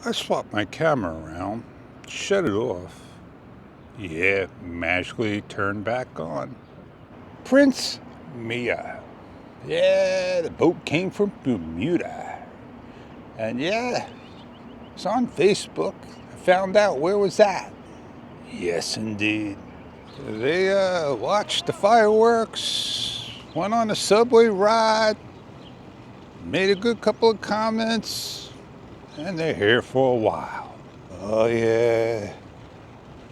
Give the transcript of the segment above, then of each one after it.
I swapped my camera around, shut it off. Yeah, magically turned back on. Prince Mia. Yeah, the boat came from Bermuda. And yeah, it's on Facebook. I found out where it was at. Yes, indeed. They watched the fireworks, went on a subway ride, made a good couple of comments, and they're here for a while. Oh yeah,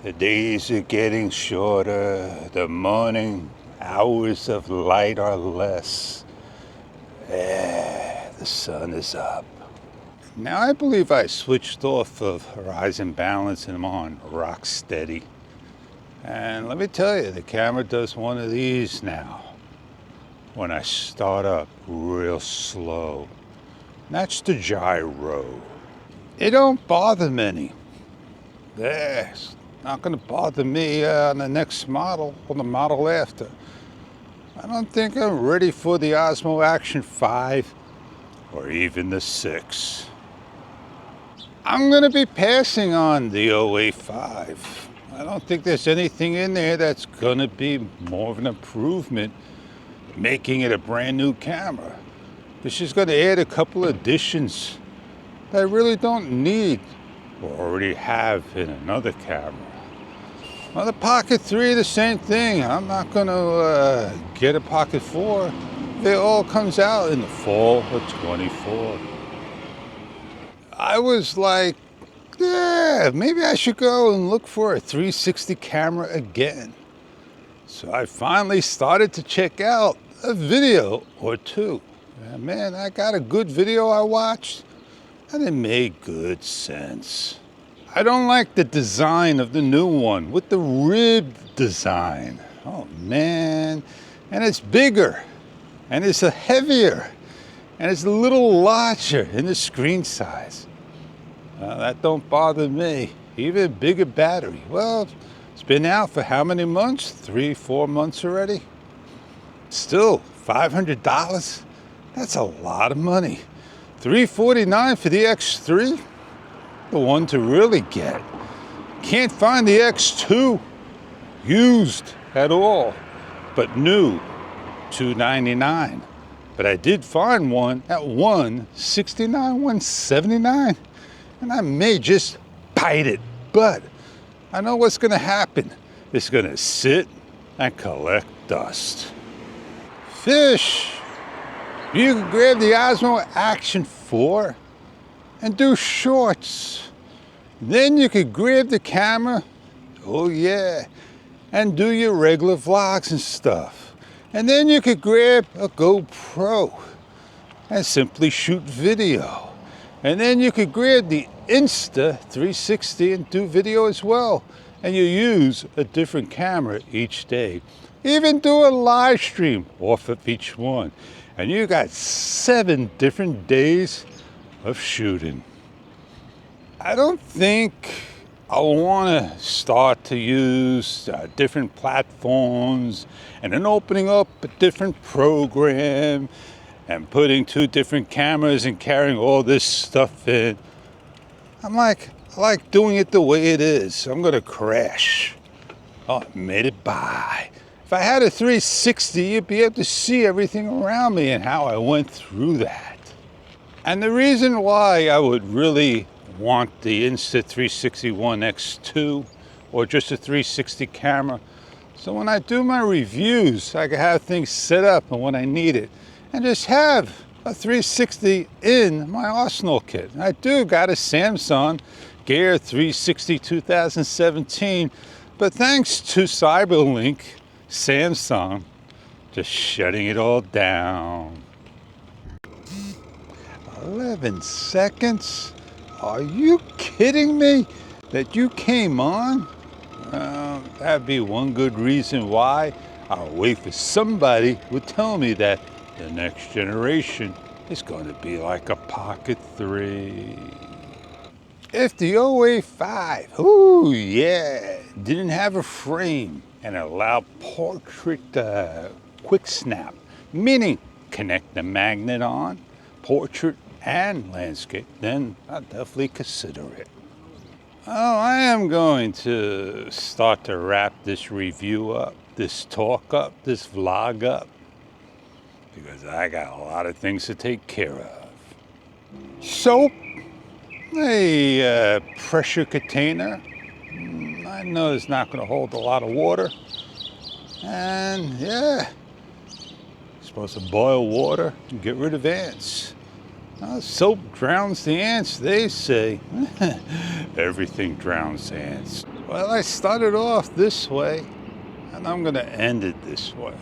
the days are getting shorter, the morning hours of light are less. Yeah, the sun is up. Now I believe I switched off of horizon balance and I'm on rock steady. And let me tell you, the camera does one of these now. When I start up real slow. That's the gyro. It don't bother many. It's not gonna bother me on the next model or the model after. I don't think I'm ready for the Osmo Action 5 or even the 6. I'm gonna be passing on the 085. I don't think there's anything in there that's gonna be more of an improvement, making it a brand new camera. It's just gonna add a couple additions that I really don't need or already have in another camera. Well, the Pocket 3, the same thing. I'm not gonna get a Pocket 4. It all comes out in the fall of 24. I was like, yeah, maybe I should go and look for a 360 camera again. So I finally started to check out a video or two. And man, I got a good video I watched, and it made good sense. I don't like the design of the new one with the ribbed design. Oh man, and it's bigger, and it's heavier, and it's a little larger in the screen size. That don't bother me. Even bigger battery. Well, it's been out for how many months? 3-4 months already? Still, $500? That's a lot of money. $349 for the X3? The one to really get. Can't find the X2 used at all, but new, $299. But I did find one at $169, $179. And I may just bite it, but I know what's gonna happen. It's gonna sit and collect dust. Fish! You can grab the Osmo Action 4 and do shorts. Then you could grab the camera, oh yeah, and do your regular vlogs and stuff. And then you could grab a GoPro and simply shoot video. And then you could grab the Insta360 and do video as well. And you use a different camera each day. Even do a live stream off of each one. And you got 7 different days of shooting. I don't think I want to start to use different platforms and then opening up a different program and putting 2 different cameras and carrying all this stuff in. I like doing it the way it is. I'm gonna crash. Oh, I made it by. If I had a 360, you'd be able to see everything around me and how I went through that. And the reason why I would really want the Insta360 One X2 or just a 360 camera, so when I do my reviews, I can have things set up and when I need it, and just have a 360 in my arsenal kit. I do got a Samsung Gear 360 2017, but thanks to Cyberlink, Samsung just shutting it all down. 11 seconds? Are you kidding me that you came on? That'd be one good reason why I'll wait for somebody who tell me that the next generation is going to be like a Pocket 3. If the 085, ooh yeah, didn't have a frame and allowed portrait quick snap, meaning connect the magnet on, portrait and landscape, then I'll definitely consider it. Oh, I am going to start to wrap this review up, this talk up, this vlog up, because I got a lot of things to take care of. Soap, a pressure container. I know it's not going to hold a lot of water. And yeah, supposed to boil water and get rid of ants. Soap drowns the ants, they say. Everything drowns ants. Well, I started off this way, and I'm going to end it this way.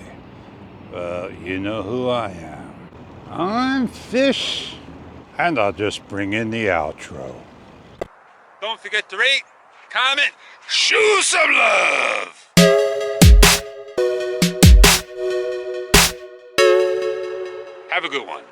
Well, you know who I am. I'm Fish, and I'll just bring in the outro. Don't forget to rate, comment, show some love! Have a good one.